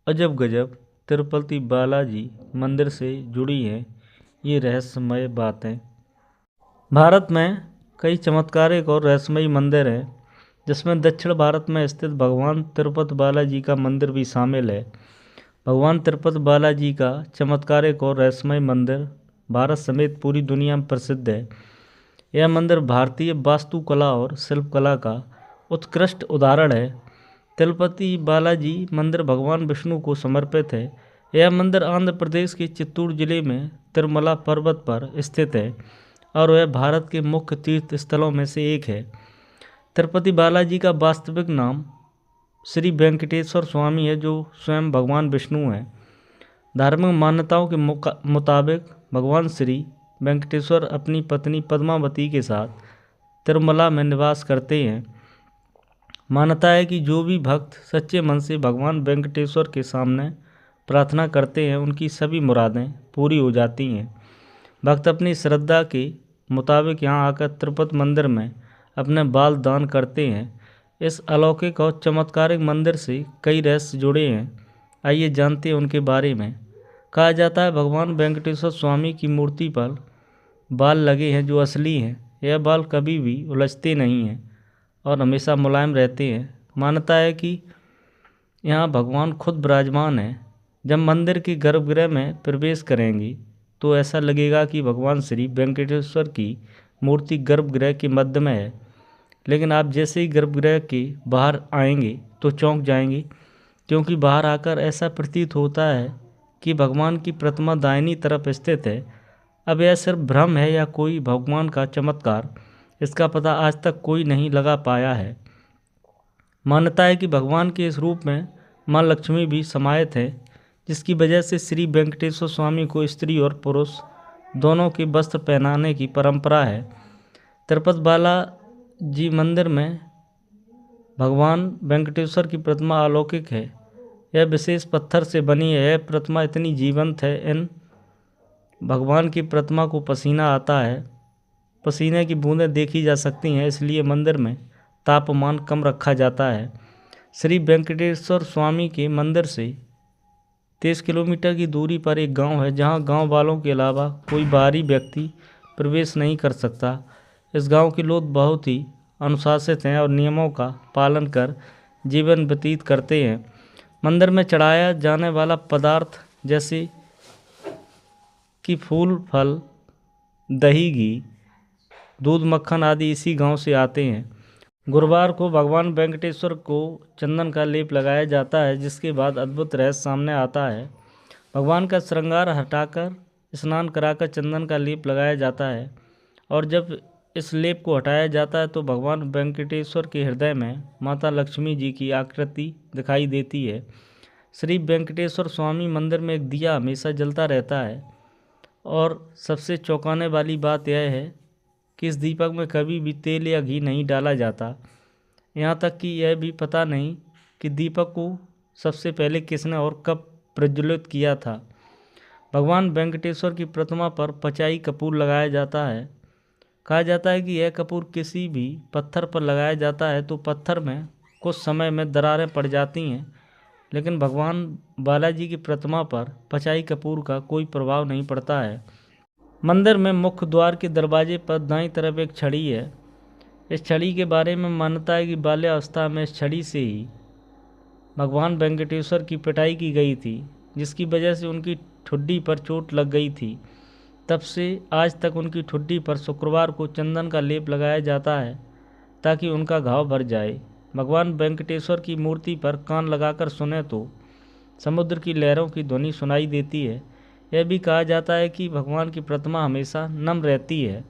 अजब गजब तिरुपति बालाजी मंदिर से जुड़ी हैं ये रहस्यमय बातें। भारत में कई चमत्कारिक और रहस्यमयी मंदिर हैं, जिसमें दक्षिण भारत में स्थित भगवान तिरुपति बालाजी का मंदिर भी शामिल है। भगवान तिरुपति बालाजी का चमत्कारिक और रहस्यमय मंदिर भारत समेत पूरी दुनिया में प्रसिद्ध है। यह मंदिर भारतीय वास्तुकला और शिल्पकला का उत्कृष्ट उदाहरण है। तिरुपति बालाजी मंदिर भगवान विष्णु को समर्पित है। यह मंदिर आंध्र प्रदेश के चित्तूर जिले में तिरुमला पर्वत पर स्थित है और वह भारत के मुख्य तीर्थ स्थलों में से एक है। तिरुपति बालाजी का वास्तविक नाम श्री वेंकटेश्वर स्वामी है, जो स्वयं भगवान विष्णु हैं। धार्मिक मान्यताओं के मुताबिक भगवान श्री वेंकटेश्वर अपनी पत्नी पद्मावती के साथ तिरुमला में निवास करते हैं। मान्यता है कि जो भी भक्त सच्चे मन से भगवान वेंकटेश्वर के सामने प्रार्थना करते हैं, उनकी सभी मुरादें पूरी हो जाती हैं। भक्त अपनी श्रद्धा के मुताबिक यहाँ आकर तिरुपति मंदिर में अपने बाल दान करते हैं। इस अलौकिक और चमत्कारिक मंदिर से कई रहस्य जुड़े हैं। आइए जानते हैं उनके बारे में। कहा जाता है भगवान वेंकटेश्वर स्वामी की मूर्ति पर बाल लगे हैं जो असली हैं। यह बाल कभी भी उलझते नहीं हैं और हमेशा मुलायम रहते हैं। मान्यता है कि यहाँ भगवान खुद विराजमान हैं। जब मंदिर के गर्भगृह में प्रवेश करेंगे तो ऐसा लगेगा कि भगवान श्री वेंकटेश्वर की मूर्ति गर्भगृह के मध्य में है, लेकिन आप जैसे ही गर्भगृह के बाहर आएंगे तो चौंक जाएंगे, क्योंकि बाहर आकर ऐसा प्रतीत होता है कि भगवान की प्रतिमा दाहिनी तरफ स्थित है। अब यह सिर्फ भ्रम है या कोई भगवान का चमत्कार, इसका पता आज तक कोई नहीं लगा पाया है। मान्यता है कि भगवान के इस रूप में मां लक्ष्मी भी समाहित है, जिसकी वजह से श्री वेंकटेश्वर स्वामी को स्त्री और पुरुष दोनों के वस्त्र पहनाने की परंपरा है। तिरुपति बालाजी मंदिर में भगवान वेंकटेश्वर की प्रतिमा अलौकिक है। यह विशेष पत्थर से बनी है। यह प्रतिमा इतनी जीवंत है, इन भगवान की प्रतिमा को पसीना आता है, पसीने की बूंदें देखी जा सकती हैं, इसलिए मंदिर में तापमान कम रखा जाता है। श्री वेंकटेश्वर स्वामी के मंदिर से 30 किलोमीटर की दूरी पर एक गांव है, जहां गांव वालों के अलावा कोई बाहरी व्यक्ति प्रवेश नहीं कर सकता। इस गांव के लोग बहुत ही अनुशासित हैं और नियमों का पालन कर जीवन व्यतीत करते हैं। मंदिर में चढ़ाया जाने वाला पदार्थ जैसे कि फूल, फल, दही, घी, दूध, मक्खन आदि इसी गांव से आते हैं। गुरुवार को भगवान वेंकटेश्वर को चंदन का लेप लगाया जाता है, जिसके बाद अद्भुत रहस्य सामने आता है। भगवान का श्रृंगार हटाकर स्नान कराकर चंदन का लेप लगाया जाता है, और जब इस लेप को हटाया जाता है तो भगवान वेंकटेश्वर के हृदय में माता लक्ष्मी जी की आकृति दिखाई देती है। श्री वेंकटेश्वर स्वामी मंदिर में एक दिया हमेशा जलता रहता है, और सबसे चौंकाने वाली बात यह है कि इस दीपक में कभी भी तेल या घी नहीं डाला जाता। यहाँ तक कि यह भी पता नहीं कि दीपक को सबसे पहले किसने और कब प्रज्वलित किया था। भगवान वेंकटेश्वर की प्रतिमा पर पचाई कपूर लगाया जाता है। कहा जाता है कि यह कपूर किसी भी पत्थर पर लगाया जाता है तो पत्थर में कुछ समय में दरारें पड़ जाती हैं, लेकिन भगवान बालाजी की प्रतिमा पर पचाई कपूर का कोई प्रभाव नहीं पड़ता है। मंदिर में मुख्य द्वार के दरवाजे पर दाईं तरफ एक छड़ी है। इस छड़ी के बारे में मान्यता है कि बाल्यावस्था में इस छड़ी से ही भगवान वेंकटेश्वर की पिटाई की गई थी, जिसकी वजह से उनकी ठुड्डी पर चोट लग गई थी। तब से आज तक उनकी ठुड्डी पर शुक्रवार को चंदन का लेप लगाया जाता है ताकि उनका घाव भर जाए। भगवान वेंकटेश्वर की मूर्ति पर कान लगाकर सुने तो समुद्र की लहरों की ध्वनि सुनाई देती है। यह भी कहा जाता है कि भगवान की प्रतिमा हमेशा नम रहती है।